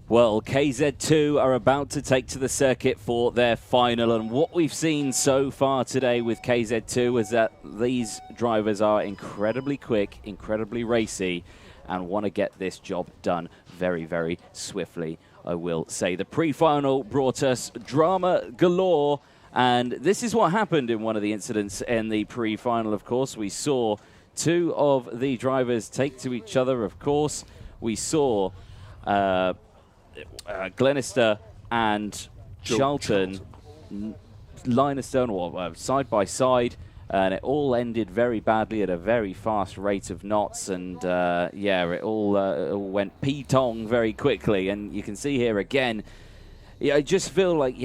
Well, KZ2 are about to take to the circuit for their final, and what we've seen so far today with KZ2 is that these drivers are incredibly quick, incredibly racy, and want to get this job done very, very swiftly, I will say. The pre-final brought us drama galore, and this is what happened in one of the incidents in the pre-final, of course. We saw two of the drivers take to each other, of course. We saw Glenister and Charlton line astern or side by side, and it all ended very badly at a very fast rate of knots, and it all went pee-tong very quickly. And you can see here again, I just feel like,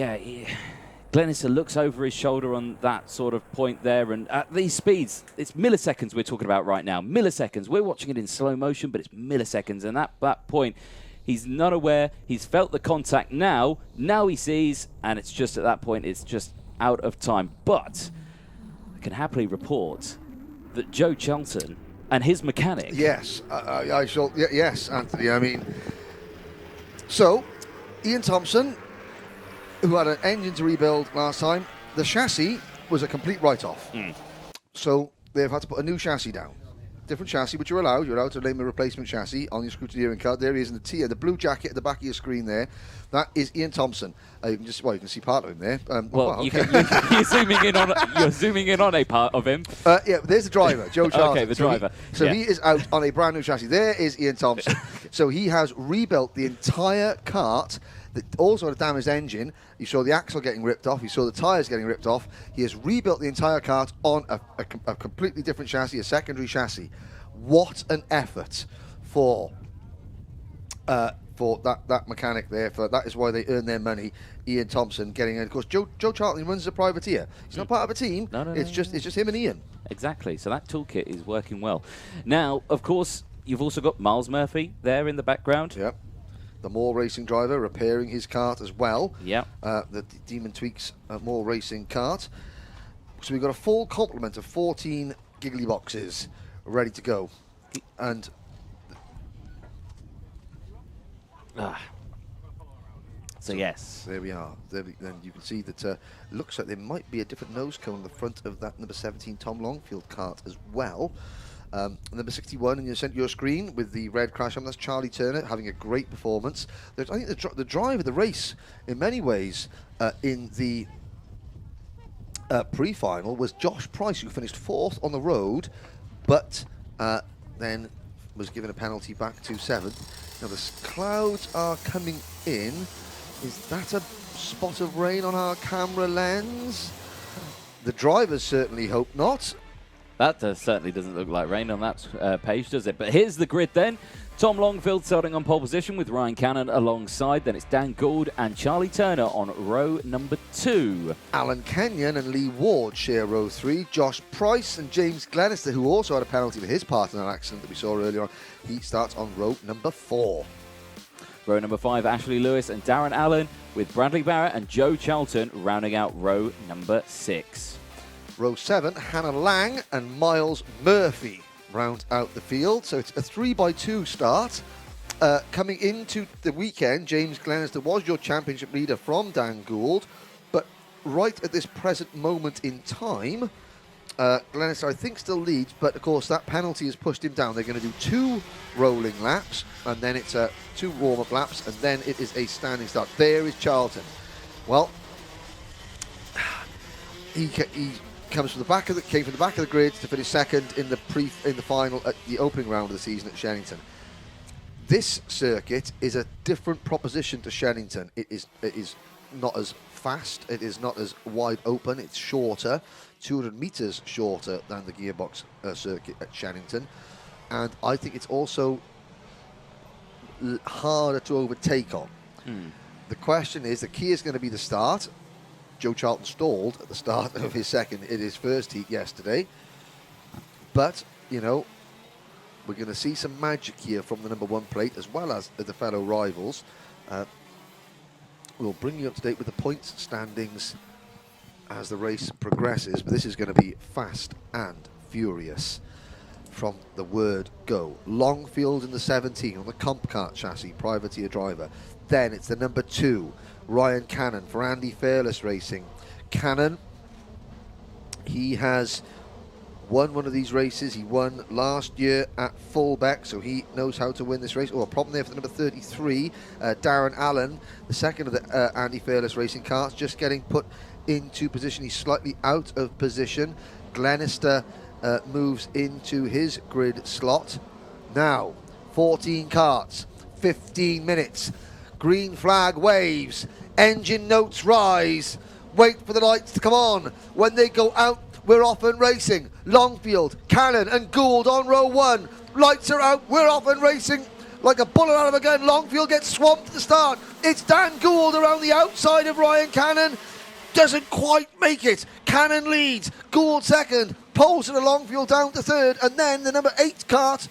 Glenister looks over his shoulder on that sort of point there, and at these speeds, it's milliseconds we're talking about right now. Milliseconds. We're watching it in slow motion, but it's milliseconds, and at that point, he's not aware. He's felt the contact now. Now he sees, and it's just at that point, it's just out of time. But I can happily report that Joe Charlton and his mechanic. Yes, I shall. Yes, Anthony. I mean, so Ian Thompson, who had an engine to rebuild last time, the chassis was a complete write-off. So they've had to put a new chassis down. Different chassis, which you're allowed. You're allowed to name a replacement chassis on your scrutineering card. There he is in the blue jacket at the back of your screen there. That is Ian Thompson. You can see part of him there. You're zooming in on a part of him. There's the driver, Joe Charlton. Okay, the driver. He is out on a brand new chassis. There is Ian Thompson. So he has rebuilt the entire kart. That also had a damaged engine. You saw the axle getting ripped off. You saw the tyres getting ripped off. He has rebuilt the entire kart on a completely different chassis, a secondary chassis. What an effort for that mechanic there. That is why they earn their money. Ian Thompson getting in. Of course, Joe Charlton runs as a privateer. He's not part of a team. It's just him and Ian. Exactly. So that toolkit is working well. Now, of course, you've also got Miles Murphy there in the background. Yep. The Moore Racing driver repairing his kart as well. Yeah. The Demon Tweaks Moore Racing kart. So we've got a full complement of 14 giggly boxes ready to go. And so yes, there we are. Then you can see that looks like there might be a different nose cone on the front of that number 17 Tom Longfield kart as well. Number 61 in your screen with the red crash on, that's Charlie Turner having a great performance. I think the drive of the race in many ways in the pre-final was Josh Price, who finished 4th on the road, but then was given a penalty back to 7th. Now the clouds are coming in. Is that a spot of rain on our camera lens? The drivers certainly hope not. That certainly doesn't look like rain on that page, does it? But here's the grid then. Tom Longfield starting on pole position with Ryan Cannon alongside. Then it's Dan Gould and Charlie Turner on row number 2. Alan Kenyon and Lee Ward share row 3. Josh Price and James Glenister, who also had a penalty for his part in that accident that we saw earlier on, he starts on row number 4. Row number 5, Ashley Lewis and Darren Allen with Bradley Barrett and Joe Charlton rounding out row number 6. Row 7, Hannah Lang and Miles Murphy round out the field. So it's a 3x2 start. Coming into the weekend, James Glenister was your championship leader from Dan Gould. But right at this present moment in time, Glenister, I think, still leads. But, of course, that penalty has pushed him down. They're going to do 2 rolling laps, and then it's 2 warm-up laps, and then it is a standing start. There is Charlton. Well, he came from the back of the grid to finish second in the final at the opening round of the season at Shenington. This circuit is a different proposition to Shenington. It is not as fast. It is not as wide open. It's shorter, 200 meters shorter than the gearbox circuit at Shenington, and I think it's also harder to overtake on. The question is, the key is going to be the start. Joe Charlton stalled at the start of his first heat yesterday. But, we're going to see some magic here from the number 1 plate as well as the fellow rivals. We'll bring you up to date with the points standings as the race progresses, but this is going to be fast and furious. from the word go. Longfield in the 17 on the Comp Kart chassis, privateer driver. Then it's the number 2, Ryan Cannon for Andy Fairless Racing. Cannon, he has won one of these races. He won last year at Fullbeck, so he knows how to win this race. Oh, a problem there for the number 33, Darren Allen, the second of the Andy Fairless Racing karts, just getting put into position. He's slightly out of position. Glenister moves into his grid slot. Now, 14 karts, 15 minutes. Green flag waves, engine notes rise. Wait for the lights to come on. When they go out, we're off and racing. Longfield, Cannon and Gould on row 1. Lights are out, we're off and racing. Like a bullet out of a gun, Longfield gets swamped at the start. It's Dan Gould around the outside of Ryan Cannon. Doesn't quite make it. Cannon leads, Gould second. Poles to the Longfield down to third. And then the number 8 kart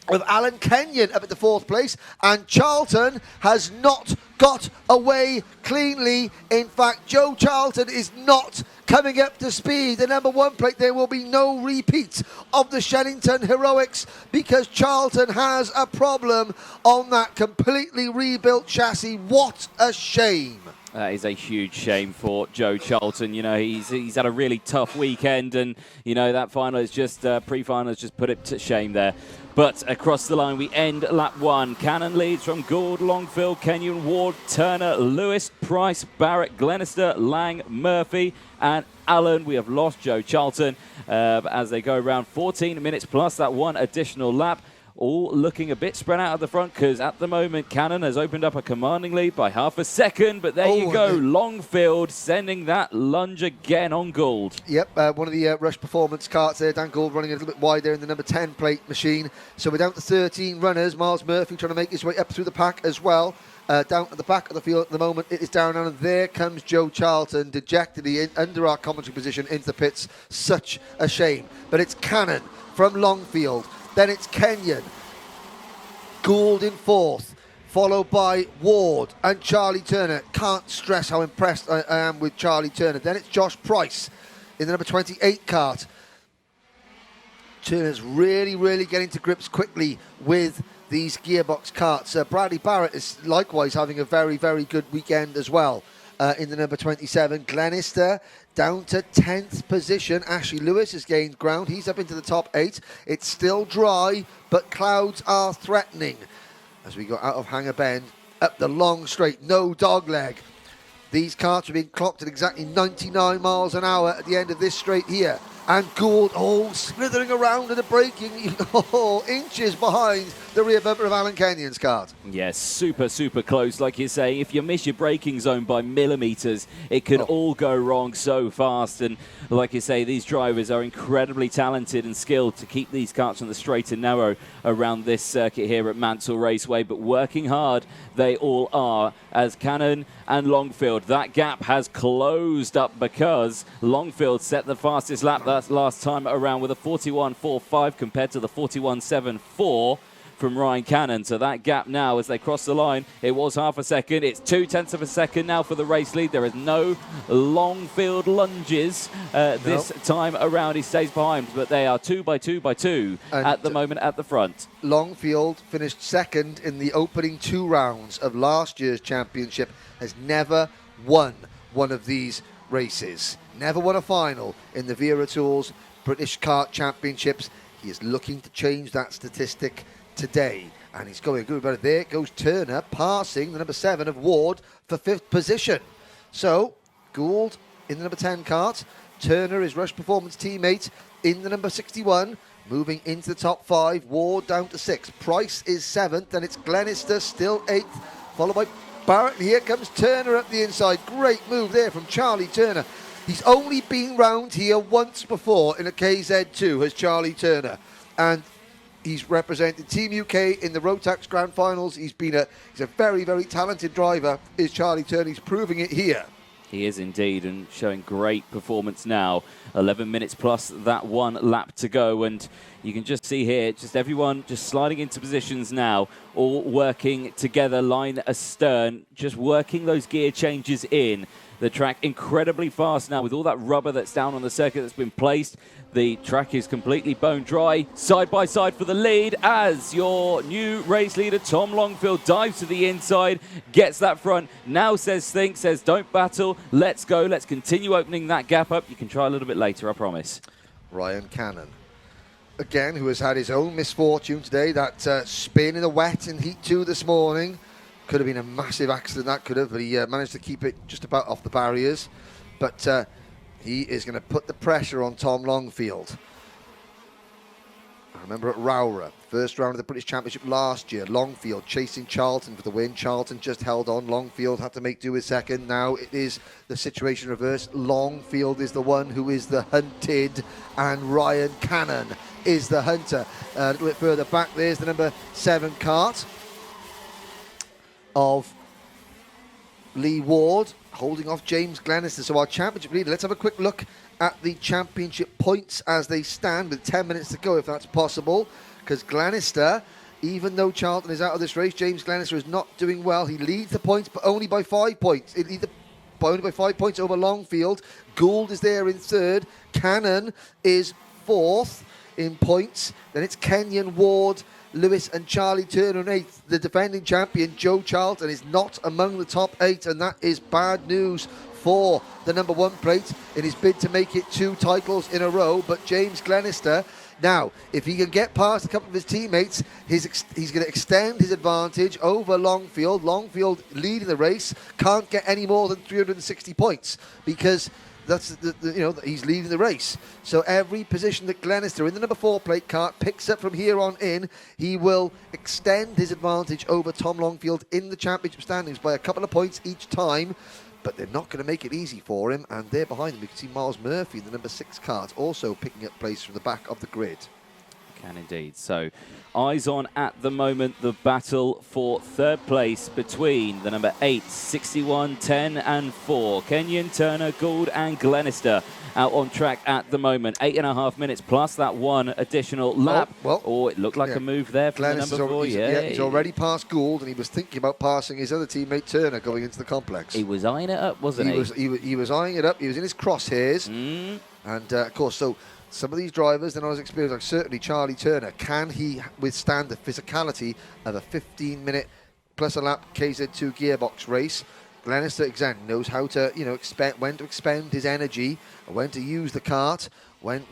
of Alan Kenyon up at the 4th place, and Charlton has not got away cleanly. In fact, Joe Charlton is not coming up to speed. The number 1 plate, there will be no repeat of the Shennington heroics because Charlton has a problem on that completely rebuilt chassis. What a shame. That is a huge shame for Joe Charlton. You know, he's had a really tough weekend, and you know that final is just pre-final has just put it to shame there. But across the line, we end lap 1. Cannon leads from Gould, Longfield, Kenyon, Ward, Turner, Lewis, Price, Barrett, Glenister, Lang, Murphy, and Allen. We have lost Joe Charlton as they go around 14 minutes plus that one additional lap. All looking a bit spread out at the front because at the moment Cannon has opened up a commanding lead by half a second. But there you go, Longfield sending that lunge again on Gould. Yep, one of the Rush Performance karts there. Dan Gould running a little bit wide there in the number 10 plate machine. So we're down to 13 runners. Miles Murphy trying to make his way up through the pack as well. Down at the back of the field at the moment, it is Darren Allen. There comes Joe Charlton dejectedly under our commentary position into the pits. Such a shame. But it's Cannon from Longfield. Then it's Kenyon, Gould in 4th, followed by Ward and Charlie Turner. Can't stress how impressed I am with Charlie Turner. Then it's Josh Price in the number 28 kart. Turner's really getting to grips quickly with these gearbox karts. Bradley Barrett is likewise having a very good weekend as well. In the number 27, Glenister down to 10th position. Ashley Lewis has gained ground. He's up into the top 8. It's still dry, but clouds are threatening. As we go out of Hanger Bend, up the long straight, no dog leg. These karts are being clocked at exactly 99 miles an hour at the end of this straight here. And Gould, slithering around at the braking, inches behind the rear bumper of Alan Kenyon's kart. Yes, super close. Like you say, if you miss your braking zone by millimetres, it can all go wrong so fast. And like you say, these drivers are incredibly talented and skilled to keep these karts on the straight and narrow around this circuit here at Mansell Raceway. But working hard, they all are. As Cannon and Longfield, that gap has closed up because Longfield set the fastest lap that last time around with a 41.45 compared to the 41.74 from Ryan Cannon. So that gap now as they cross the line, it was half a second. It's 0.2 of a second now for the race lead. There is no Longfield lunges this time around. He stays behind, but they are 2 by 2 by 2 at the moment at the front. Longfield finished second in the opening 2 rounds of last year's championship, has never won one of these races. Never won a final in the Wera Tools British Kart Championships. He is looking to change that statistic today, and he's going good about it. There goes Turner, passing the number 7 of Ward for 5th position. So Gould in the number 10 kart. Turner is Rush Performance teammate in the number 61, moving into the top 5. Ward down to 6th. Price is 7th, and it's Glenister still 8th, followed by Barrett. Here comes Turner up the inside. Great move there from Charlie Turner. He's only been round here once before in a KZ2 as Charlie Turner, and he's represented Team UK in the Rotax Grand Finals. He's a very talented driver, is Charlie Turner. He's proving it here. He is indeed, and showing great performance now. 11 minutes plus that one lap to go, and you can just see here, just everyone just sliding into positions now, all working together, line astern, just working those gear changes in. The track incredibly fast now with all that rubber that's down on the circuit that's been placed. The track is completely bone dry. Side by side for the lead as your new race leader, Tom Longfield, dives to the inside, gets that front. Now says think, says don't battle. Let's go. Let's continue opening that gap up. You can try a little bit later, I promise. Ryan Cannon, again, who has had his own misfortune today. That spin in the wet in Heat 2 this morning. Could have been a massive accident, that could have, but he managed to keep it just about off the barriers. But he is going to put the pressure on Tom Longfield. I remember at Wera, first round of the British Championship last year, Longfield chasing Charlton for the win. Charlton just held on. Longfield had to make do with second. Now it is the situation reversed. Longfield is the one who is the hunted, and Ryan Cannon is the hunter. A little bit further back, there's the number 7 Kart of Lee Ward, holding off James Glenister. So our championship leader, let's have a quick look at the championship points as they stand with 10 minutes to go, if that's possible, because Glenister, even though Charlton is out of this race, James Glenister is not doing well. He leads the points, but only by 5 points. Only by 5 points over Longfield. Gould is there in third. Cannon is fourth in points. Then it's Kenyon, Ward, Lewis and Charlie Turner in eighth. The defending champion, Joe Charlton, is not among the top 8, and that is bad news for the number 1 plate in his bid to make it 2 titles in a row. But James Glenister, now, if he can get past a couple of his teammates, he's going to extend his advantage over Longfield. Longfield leading the race, can't get any more than 360 points because that's he's leading the race. So every position that Glenister in the number 4 plate Kart picks up from here on in, he will extend his advantage over Tom Longfield in the championship standings by a couple of points each time. But they're not going to make it easy for him, and there behind him you can see Miles Murphy, the number 6 Kart, also picking up place from the back of the grid. Can indeed. So eyes on at the moment the battle for third place between the number 8, 61, 10 and 4. Kenyon, Turner, Gould and Glenister out on track at the moment. 8.5 minutes plus that 1 additional lap. It looked like a move there from the number 4. He's already passed Gould, and he was thinking about passing his other teammate Turner going into the complex. He was eyeing it up, wasn't he? He was eyeing it up. He was in his crosshairs. And of course, so some of these drivers, they're not as experienced, like certainly Charlie Turner. Can he withstand the physicality of a 15-minute plus a lap KZ2 gearbox race? Glenister, again, knows how to, when to expend his energy, when to use the kart, when,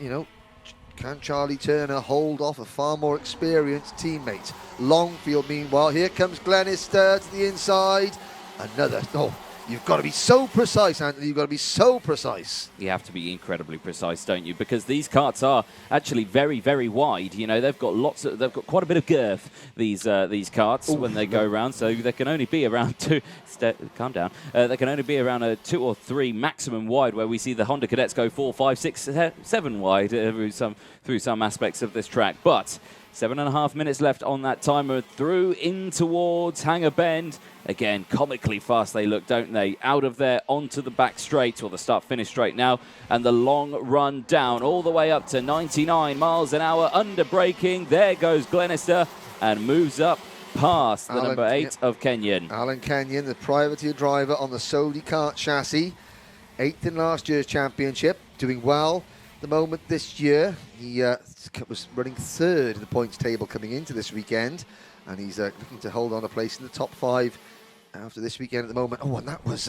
can Charlie Turner hold off a far more experienced teammate? Longfield, meanwhile, here comes Glenister to the inside. You've got to be so precise, Anthony. You've got to be so precise. You have to be incredibly precise, don't you? Because these karts are actually very, very wide. They've got quite a bit of girth. These karts when they go around, so there can only be around 2. Calm down. There can only be around a 2 or 3 maximum wide, where we see the Honda Cadets go 4, 5, 6, 7 wide through some aspects of this track. But 7.5 minutes left on that timer. Through in towards Hanger Bend. Again, comically fast they look, don't they? Out of there onto the back straight, or the start-finish straight now. And the long run down all the way up to 99 miles an hour under braking. There goes Glenister and moves up past the number 8 of Kenyon. Alan Kenyon, the privateer driver on the Sodi Kart chassis. 8th in last year's championship, doing well the moment this year. He was running 3rd in the points table coming into this weekend, and he's looking to hold on a place in the top 5 after this weekend at the moment. And that was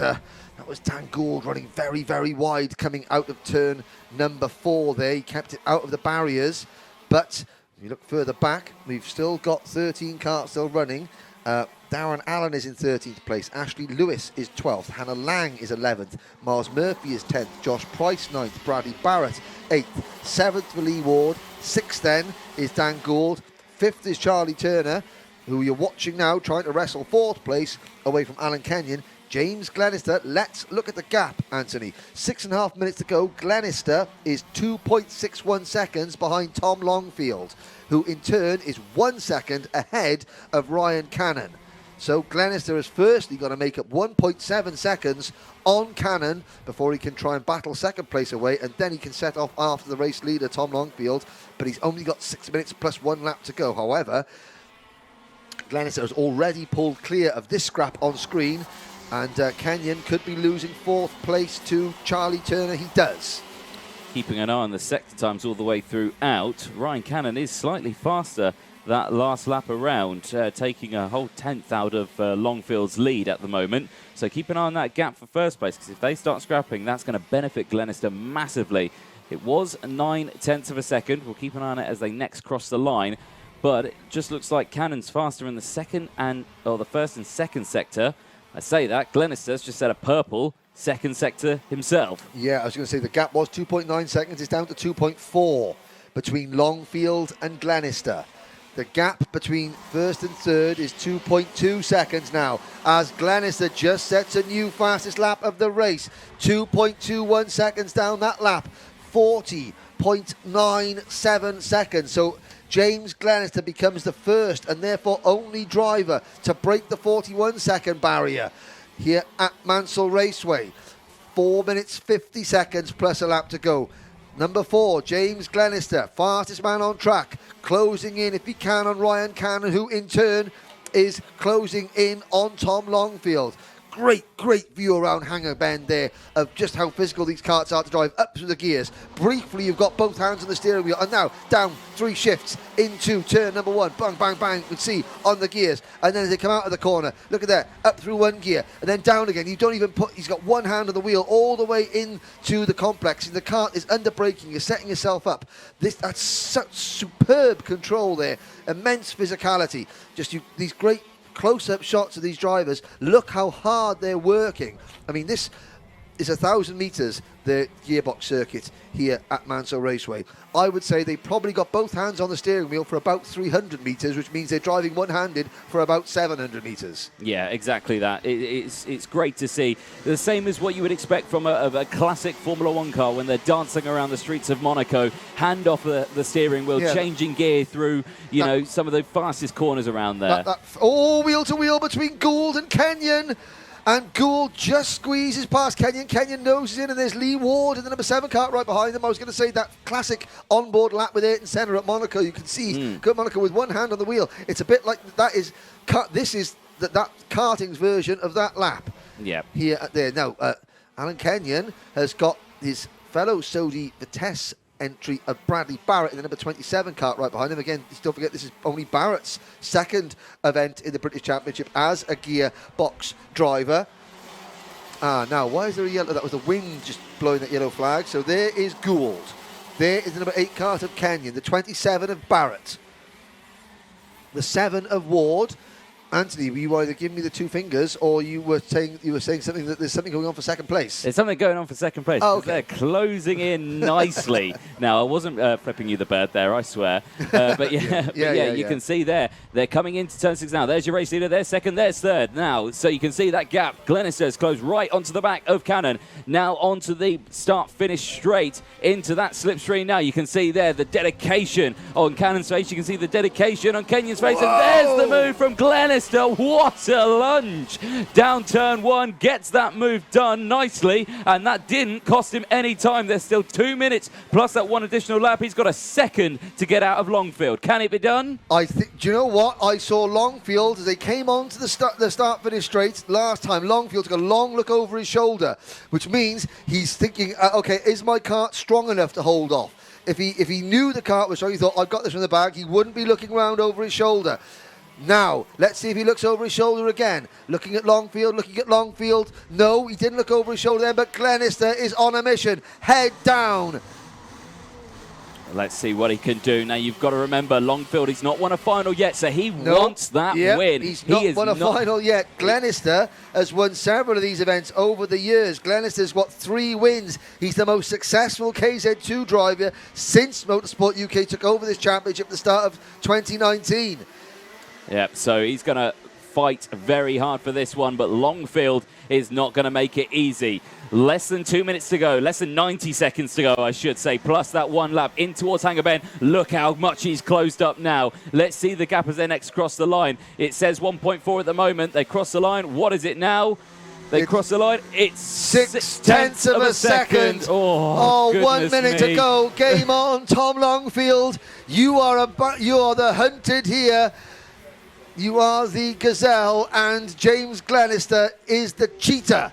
Dan Gould running very, very wide coming out of turn number 4 there. He kept it out of the barriers, but if you look further back, we've still got 13 karts still running. Darren Allen is in 13th place. Ashley Lewis is 12th. Hannah Lang is 11th. Miles Murphy is 10th. Josh Price 9th. Bradley Barrett 8th. 7th for Lee Ward. 6th then is Dan Gould. 5th is Charlie Turner, who you're watching now trying to wrestle 4th place away from Alan Kenyon. James Glenister, let's look at the gap, Anthony. 6.5 minutes to go. Glenister is 2.61 seconds behind Tom Longfield, who in turn is 1 second ahead of Ryan Cannon. So Glenister has firstly got to make up 1.7 seconds on Cannon before he can try and battle second place away, and then he can set off after the race leader, Tom Longfield, but he's only got 6 minutes plus 1 lap to go. However, Glenister has already pulled clear of this scrap on screen, and Kenyon could be losing 4th place to Charlie Turner. He does. keeping an eye on the sector times all the way throughout. Ryan Cannon is slightly faster that last lap around, taking a whole 10th out of Longfield's lead at the moment. So keep an eye on that gap for first place, because if they start scrapping, that's going to benefit Glenister massively. It was 9/10 of a second. We'll keep an eye on it as they next cross the line. But it just looks like Cannon's faster in the the first and second sector. I say that, Glenister's just set a purple second sector himself. Yeah, I was going to say the gap was 2.9 seconds. It's down to 2.4 between Longfield and Glenister. The gap between first and third is 2.2 seconds now, as Glenister just sets a new fastest lap of the race. 2.21 seconds down that lap, 40.97 seconds. So James Glenister becomes the first and therefore only driver to break the 41-second barrier here at Mansell Raceway. 4 minutes 50 seconds plus a lap to go. Number 4, James Glenister, fastest man on track, closing in if he can on Ryan Cannon, who in turn is closing in on Tom Longfield. Great view around Hanger Bend there of just how physical these karts are to drive up through the gears. Briefly, you've got both hands on the steering wheel, and now down 3 shifts into turn number 1. Bang, bang, bang, you can see on the gears. And then as they come out of the corner, look at that, up through 1 gear, and then down again. You don't even he's got 1 hand on the wheel all the way into the complex. And the kart is under braking, you're setting yourself up. That's such superb control there, immense physicality. These great close-up shots of these drivers. Look how hard they're working. I mean, this is 1,000 metres, the gearbox circuit here at Mansell Raceway. I would say they probably got both hands on the steering wheel for about 300 metres, which means they're driving one-handed for about 700 metres. Yeah, exactly that. It's great to see. The same as what you would expect from a classic Formula One car when they're dancing around the streets of Monaco, hand off the steering wheel, changing gear through, some of the fastest corners around there. All wheel-to-wheel between Gould and Kenyon. And Gould just squeezes past Kenyon. Kenyon noses in, and there's Lee Ward in the number 7 kart right behind them. I was going to say that classic onboard lap with Ayrton Senna at Monaco. You can see Monaco with 1 hand on the wheel. It's a bit like that is that karting's version of that lap. Yeah. Here at there. Now, Alan Kenyon has got his fellow Sodi Vitesse entry of Bradley Barrett in the number 27 kart right behind him. Again, don't forget, this is only Barrett's second event in the British Championship as a gearbox driver. Now, why is there a yellow? That was the wind just blowing that yellow flag. So there is Gould. There is the number 8 kart of Kenyon, the 27 of Barrett, the 7 of Ward. Anthony, were you either giving me the 2 fingers, or you were saying something that there's something going on for second place? There's something going on for second place. Oh, okay. They're closing in nicely. Now, I wasn't flipping you the bird there, I swear. But you can see there, they're coming into turn 6 now. There's your race leader. There's second. There's third. Now, so you can see that gap. Glenister has closed right onto the back of Cannon. Now onto the start-finish straight into that slipstream. Now you can see there the dedication on Cannon's face. You can see the dedication on Kenyon's face. Whoa! And there's the move from Glenister. What a lunge! Down turn 1, gets that move done nicely, and that didn't cost him any time. There's still 2 minutes plus that 1 additional lap. He's got a second to get out of Longfield. Can it be done? I think. Do you know what? I saw Longfield as they came on to the start-finish straight last time. Longfield took a long look over his shoulder, which means he's thinking, okay, is my kart strong enough to hold off? If he knew the kart was strong, he thought, I've got this from the bag, he wouldn't be looking around over his shoulder. Now, let's see if he looks over his shoulder again. Looking at Longfield. No, he didn't look over his shoulder then, but Glenister is on a mission. Head down. Let's see what he can do. Now, you've got to remember, Longfield, he's not won a final yet, so he wants that win. He's not won a final yet. Glenister has won several of these events over the years. Glenister's got 3 wins. He's the most successful KZ2 driver since Motorsport UK took over this championship at the start of 2019. Yep, so he's going to fight very hard for this one, but Longfield is not going to make it easy. Less than 2 minutes to go, less than 90 seconds to go, I should say, plus that 1 lap in towards Hanger Bend. Look how much he's closed up now. Let's see the gap as they next cross the line. It says 1.4 at the moment. They cross the line. What is it now? They cross the line. It's 6/10 of a second. Oh, 1 minute to go. Game on, Tom Longfield. You are the hunted here. You are the gazelle, and James Glenister is the cheetah.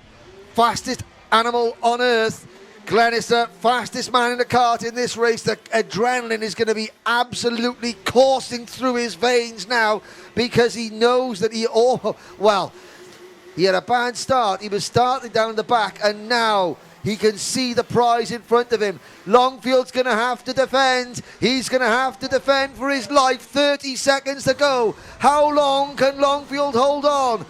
Fastest animal on earth. Glenister, fastest man in the kart in this race. The adrenaline is going to be absolutely coursing through his veins now because he knows that he had a bad start. He was starting down the back, and now he can see the prize in front of him. Longfield's going to have to defend. He's going to have to defend for his life. 30 seconds to go. How long can Longfield hold on?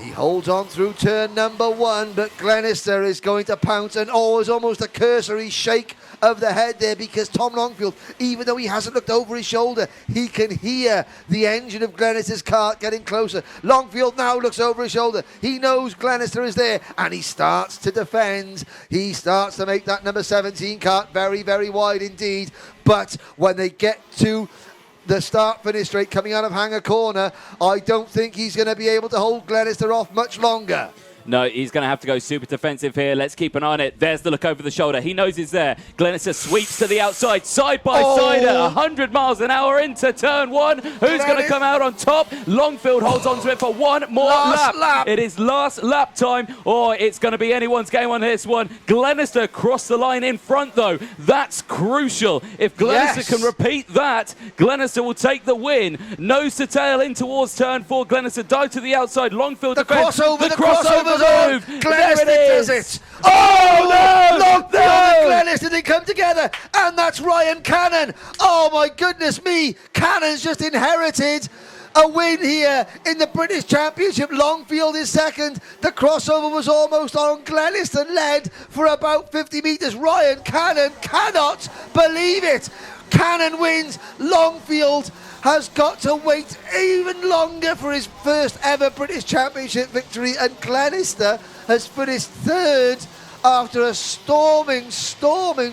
He holds on through turn number 1, but Glenister is going to pounce, and it's almost a cursory shake of the head there because Tom Longfield, even though he hasn't looked over his shoulder, he can hear the engine of Glenister's kart getting closer. Longfield now looks over his shoulder. He knows Glenister is there, and he starts to defend. He starts to make that number 17 kart very, very wide indeed. But when they get to the start-finish straight coming out of Hanger Corner, I don't think he's going to be able to hold Glenister off much longer. No, he's going to have to go super defensive here. Let's keep an eye on it. There's the look over the shoulder. He knows he's there. Glenister sweeps to the outside, side by side at 100 miles an hour into turn 1. Who's going to come out on top? Longfield holds on to it for one more lap. It is last lap time, or it's going to be anyone's game on this one. Glenister crossed the line in front, though. That's crucial. If Glenister can repeat that, Glenister will take the win. Nose to tail in towards turn 4. Glenister dive to the outside. Longfield defends. The crossover. Glenister does it. No! and Glenister, they come together, and that's Ryan Cannon. Oh my goodness me, Cannon's just inherited a win here in the British Championship. Longfield is second. The crossover was almost on. Glenister led for about 50 metres. Ryan Cannon cannot believe it. Cannon wins. Longfield has got to wait even longer for his first ever British Championship victory, and Glenister has finished third after a storming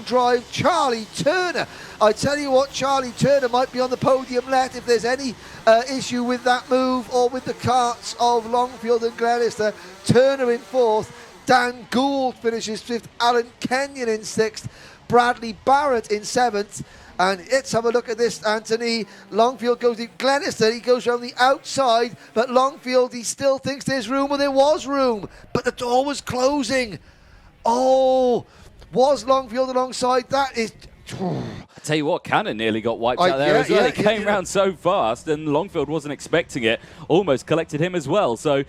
drive. Charlie Turner, I tell you what, Charlie Turner might be on the podium left if there's any issue with that move or with the karts of Longfield and Glenister. Turner in fourth, Dan Gould finishes fifth, Alan Kenyon in sixth, Bradley Barrett in seventh. And let's have a look at this, Anthony. Longfield goes to Glenister. He goes around the outside, but Longfield, he still thinks there's room. Well, there was room, but the door was closing. Oh, was Longfield alongside? That is... I tell you what, Cannon nearly got wiped out there as well. He came round so fast, and Longfield wasn't expecting it. Almost collected him as well. So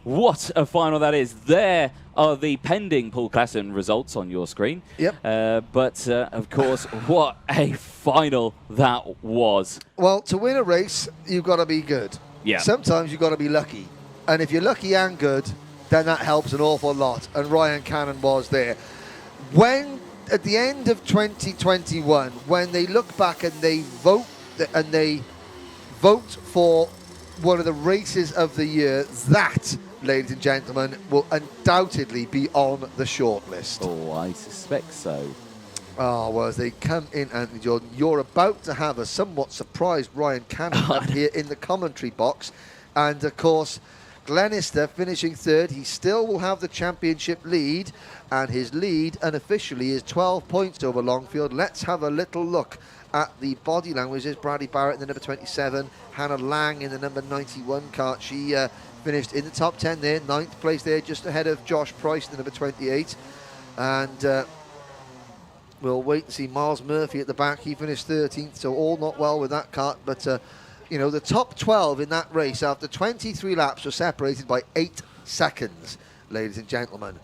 what a final that is. There are the pending Paul Klassen results on your screen. Yep. But, of course, what a final that was. Well, to win a race, you've got to be good. Yeah. Sometimes you've got to be lucky. And if you're lucky and good, then that helps an awful lot. And Ryan Cannon was there. When, at the end of 2021, when they look back and they vote for one of the races of the year, that, ladies and gentlemen, will undoubtedly be on the shortlist. Oh, I suspect so. Oh, well, as they come in, Anthony Jordan, you're about to have a somewhat surprised Ryan Cannon up here in the commentary box. And, of course, Glenister finishing third. He still will have the championship lead, and his lead unofficially is 12 points over Longfield. Let's have a little look at the body language. There's Bradley Barrett in the number 27, Hannah Lang in the number 91 kart. She finished in the top 10 there, 9th place there, just ahead of Josh Price in the number 28. And we'll wait and see Miles Murphy at the back. He finished 13th, so all not well with that kart. But, you know, the top 12 in that race after 23 laps were separated by 8 seconds, ladies and gentlemen.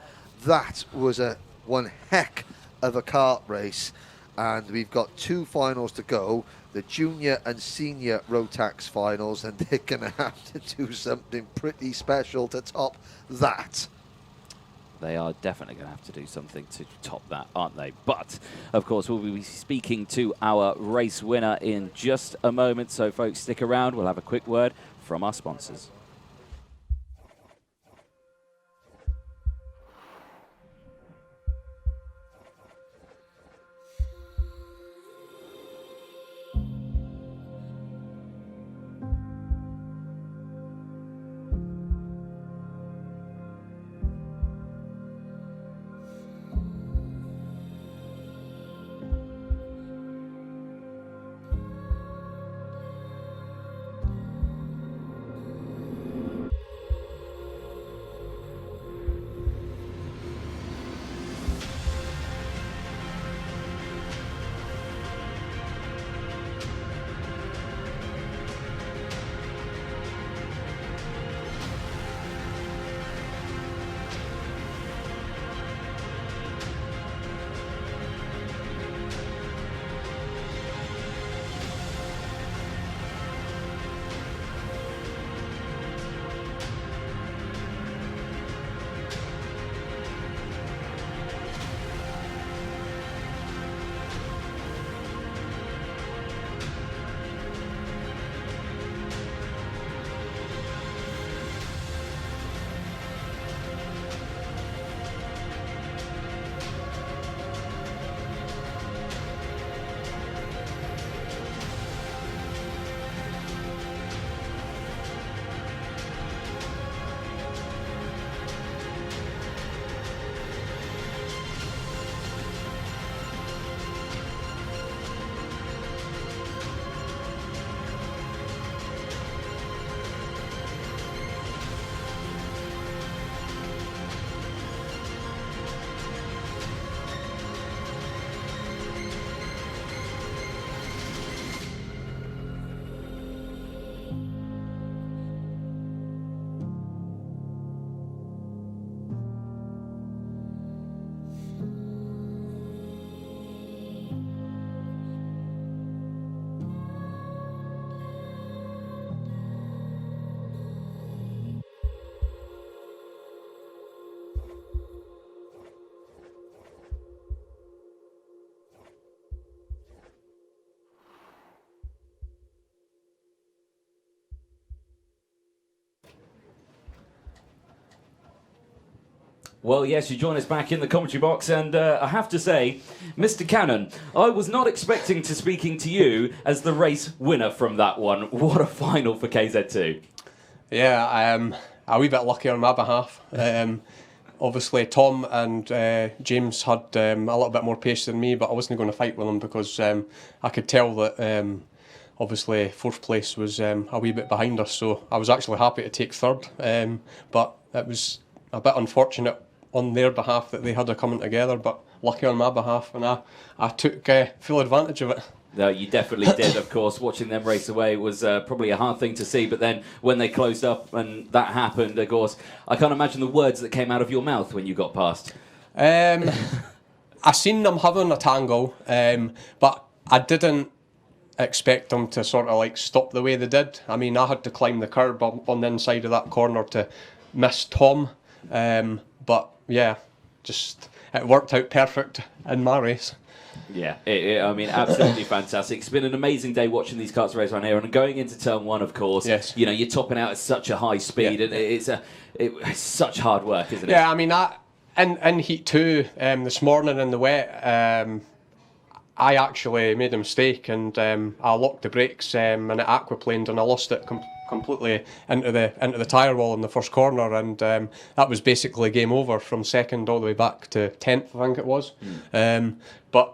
That was one heck of a kart race. And we've got 2 finals to go, the junior and senior Rotax finals, and they're going to have to do something pretty special to top that. They are definitely going to have to do something to top that, aren't they? But, of course, we'll be speaking to our race winner in just a moment. So, folks, stick around. We'll have a quick word from our sponsors. Well, yes, you join us back in the commentary box, and I have to say, Mr. Cannon, I was not expecting to speaking to you as the race winner from that one. What a final for KZ2. Yeah, a wee bit lucky on my behalf. Obviously, Tom and James had a little bit more pace than me, but I wasn't going to fight with them because I could tell that obviously fourth place was a wee bit behind us, so I was actually happy to take third, but it was a bit unfortunate on their behalf that they had a coming together, but lucky on my behalf, and I took full advantage of it. No, you definitely did, of course. Watching them race away was probably a hard thing to see, but then when they closed up and that happened, of course, I can't imagine the words that came out of your mouth when you got past. I seen them having a tangle, but I didn't expect them to sort of like stop the way they did. I mean, I had to climb the curb on the inside of that corner to miss Tom, but yeah, just it worked out perfect in my race. Yeah, I mean, absolutely fantastic. It's been an amazing day watching these karts race around here, and going into turn one, of course. Yes. You know, you're topping out at such a high speed, and it's such hard work, isn't it? Yeah, I mean, in Heat 2 this morning in the wet, I actually made a mistake, and I locked the brakes and it aquaplaned, and I lost it completely into the tyre wall in the first corner, and that was basically game over from second all the way back to 10th, I think it was. But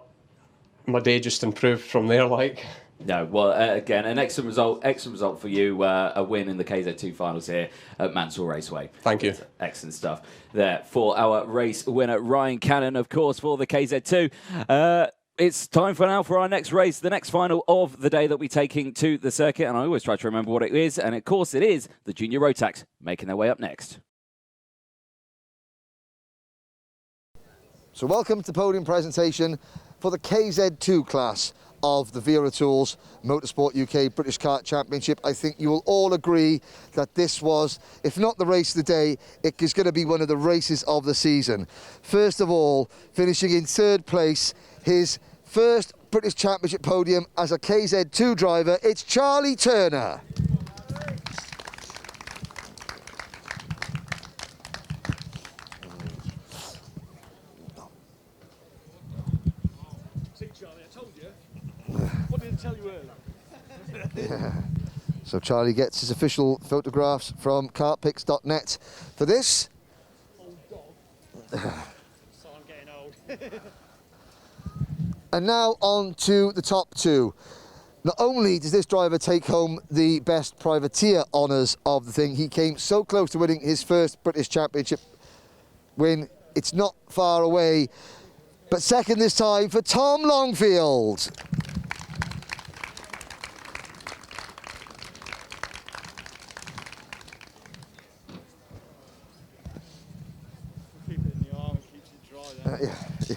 my day just improved from there, like. No, well, again, an excellent result for you. A win in the KZ2 finals here at Mansell Raceway. Thank you. Excellent stuff there for our race winner, Ryan Cannon, of course, for the KZ2. It's time for our next race, the next final of the day that we're taking to the circuit, and I always try to remember what it is, and of course it is the Junior Rotax making their way up next. So welcome to the podium presentation for the KZ2 class of the Wera Tools Motorsport UK British Kart Championship. I think you will all agree that this was, if not the race of the day, it is going to be one of the races of the season. First of all, finishing in third place, his first British Championship podium as a KZ2 driver, it's Charlie Turner. Tell you earlier. Yeah. So Charlie gets his official photographs from kartpics.net for this. Old dog. So I'm getting old. And now on to the top two. Not only does this driver take home the best privateer honours of the thing, he came so close to winning his first British Championship win. It's not far away, but second this time for Tom Longfield. Yeah.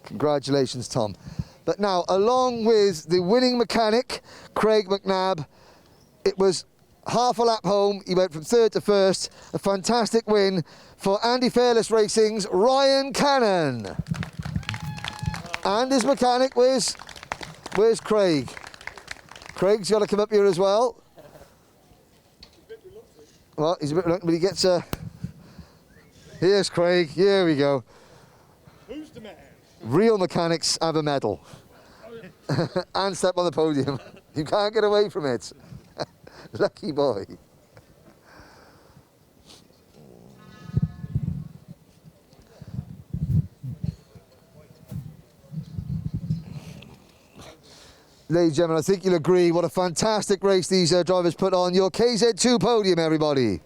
Congratulations, Tom. But now, along with the winning mechanic, Craig McNabb, it was half a lap home. He went from third to first. A fantastic win for Andy Fairless Racing's Ryan Cannon. And his mechanic, where's Craig? Craig's got to come up here as well. Well, he's a bit reluctant, but he gets a... Here's Craig. Here we go. Who's the man? Real mechanics have a medal. And step on the podium. You can't get away from it. Lucky boy. Ladies and gentlemen, I think you'll agree what a fantastic race these drivers put on. Your KZ2 podium, everybody.